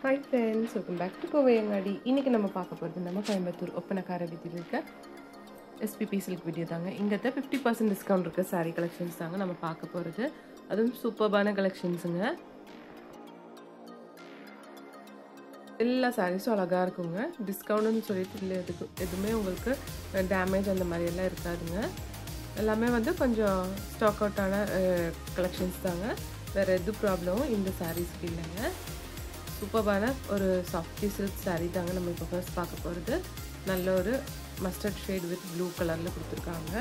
Hi friends, welcome back to Kovai Angadi. இன்னைக்கு நம்ம பார்க்க போகிறது நம்ம கோயம்புத்தூர் ஒப்பனக்கார வீதியில் இருக்க SPP சில்க் வீடியோ தாங்க. இங்கத்த 50% டிஸ்கவுண்ட் இருக்க சாரீ கலெக்ஷன்ஸ் தாங்க நம்ம பார்க்க போகிறது. அதுவும் சூப்பர்பான கலெக்ஷன்ஸுங்க. எல்லா சாரீஸும் அழகாக இருக்குங்க. டிஸ்கவுண்ட்னு சொல்லிட்டு இல்லை, எதுவுமே உங்களுக்கு டேமேஜ் அந்த மாதிரியெல்லாம் இருக்காதுங்க. எல்லாமே கொஞ்சம் ஸ்டாக் அவுட்டான கலெக்ஷன்ஸ் தாங்க. வேறு எது ப்ராப்ளமும் இந்த சாரீஸ்க்கு இல்லைங்க. சூப்பர்பான ஒரு சாஃப்டி சில்க் சாரீ தாங்க நம்ம இப்போ ஃபர்ஸ்ட் பார்க்க போகிறது. நல்ல ஒரு மஸ்டர்ட் ஷேட் வித் ப்ளூ கலரில் கொடுத்துருக்காங்க.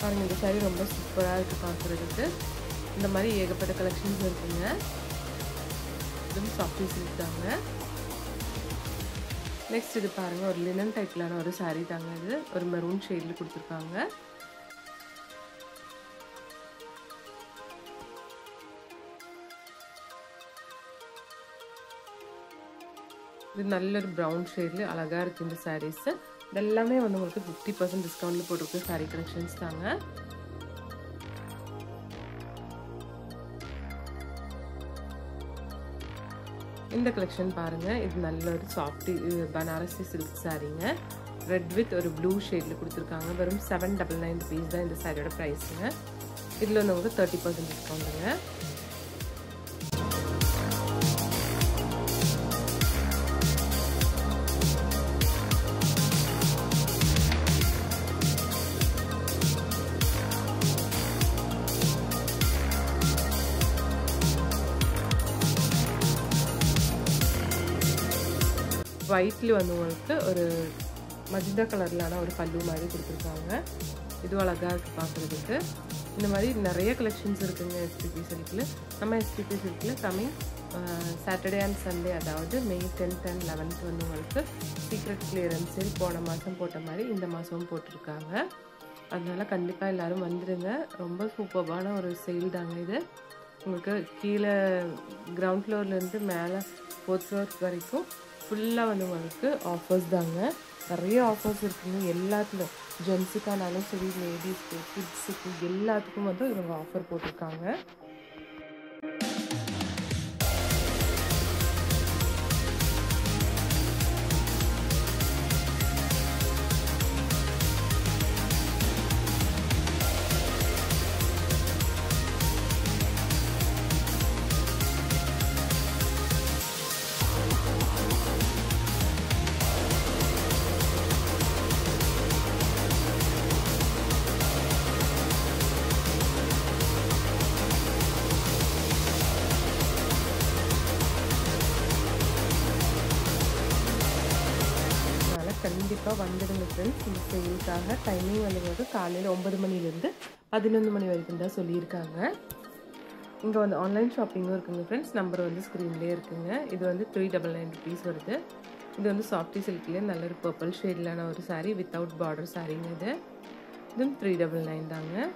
பாருங்கள், இந்த சாரீ ரொம்ப சூப்பராக இருக்குது பார்க்குறதுக்கு. இந்த மாதிரி ஏகப்பட்ட கலெக்ஷன்ஸ் இருக்குங்க. இதுவும் சாஃப்டி சில்க் தாங்க. நெக்ஸ்ட் இது பாருங்கள், ஒரு லினன் டைப்லான ஒரு சாரீ தாங்க. இது ஒரு மெரூன் ஷேடில் கொடுத்துருக்காங்க. இது நல்ல ஒரு ப்ரௌன் ஷேடில் அழகாக இருக்குது இந்த சாரீஸு. இதெல்லாமே உங்களுக்கு 50% டிஸ்கவுண்ட்டில் போட்டிருக்க சாரீ கலெக்ஷன்ஸ் தாங்க. இந்த கலெக்ஷன் பாருங்கள், இது நல்ல ஒரு சாஃப்டி பனாரசி சில்க் சாரீங்க. ரெட் வித் ஒரு ப்ளூ ஷேடில் கொடுத்துருக்காங்க. வெறும் 799 rupees தான் இந்த சாரியோட ப்ரைஸுங்க. இதில் உங்களுக்கு 30% டிஸ்கவுண்ட்டுங்க. ஒயிட்லி உங்களுக்கு ஒரு மஜந்தா கலர்லான ஒரு பல்லு மாதிரி கொடுத்துருக்காங்க. இதுவும் அழகாக இருக்குது பார்க்குறதுக்கு. இந்த மாதிரி நிறைய கலெக்ஷன்ஸ் இருக்குங்க SPP சில்கில். நம்ம SPP சில்கில் கம்மிங் சாட்டர்டே அண்ட் சண்டே, அதாவது May 10th and 11th உங்களுக்கு சீக்ரெட் கிளியரன்ஸ் சேல் போன மாதம் போட்ட மாதிரி இந்த மாதமும் போட்டிருக்காங்க. அதனால் கண்டிப்பாக எல்லோரும் வந்துடுங்க. ரொம்ப சூப்பர்பான ஒரு சேல் தாங்க இது. உங்களுக்கு கீழே கிரவுண்ட் ஃப்ளோர்லேருந்து மேலே 4th ஃப்ளோர் வரைக்கும் ஃபுல்லாக உங்களுக்கு ஆஃபர்ஸ் தாங்க. நிறைய ஆஃபர்ஸ் இருக்குங்க. எல்லாத்துலையும் ஜென்ஸுக்கானாலும் சரி, லேடிஸ்க்கு, கிட்ஸுக்கு எல்லாத்துக்கும் இவங்க ஆஃபர் போட்டிருக்காங்க. கண்டிப்பாக வந்துடுங்க ஃப்ரெண்ட்ஸ். இந்த சேலுக்காக டைமிங் காலையில் 9 மணிலேருந்து 11 மணி வரைக்கும் தான் சொல்லியிருக்காங்க. இங்கே ஆன்லைன் ஷாப்பிங்கும் இருக்குங்க ஃப்ரெண்ட்ஸ். நம்பர் ஸ்க்ரீன்லேயே இருக்குங்க. இது 399 rupees வருது. இது சாஃப்டி சில்க்லேயே நல்ல ஒரு பர்பிள் ஷேட்லான ஒரு சாரீ வித்தவுட் பார்டர் சாரீங்க. இதுவும் 399 தாங்க.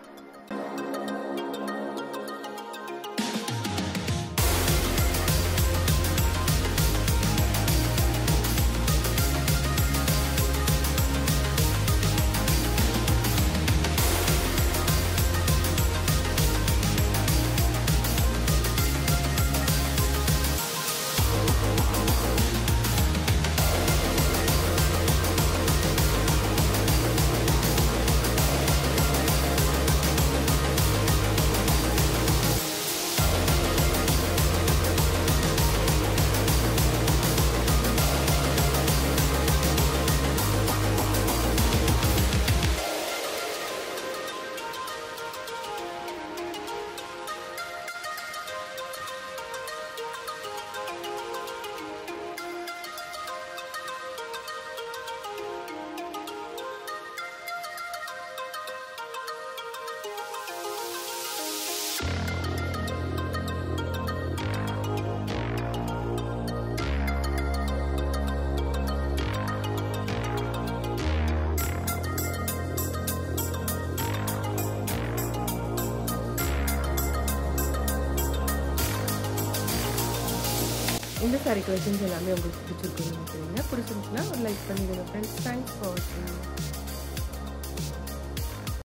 இந்த சாரி கலெக்ஷன்ஸ் எல்லாமே உங்களுக்கு பிடிச்சிருக்குன்னு நினைக்கிறீங்க. பிடிச்சிருந்துச்சுன்னா ஒரு லைக் பண்ணிடுங்க ஃப்ரெண்ட்ஸ். தேங்க்ஸ் ஃபார் வாட்சிங்.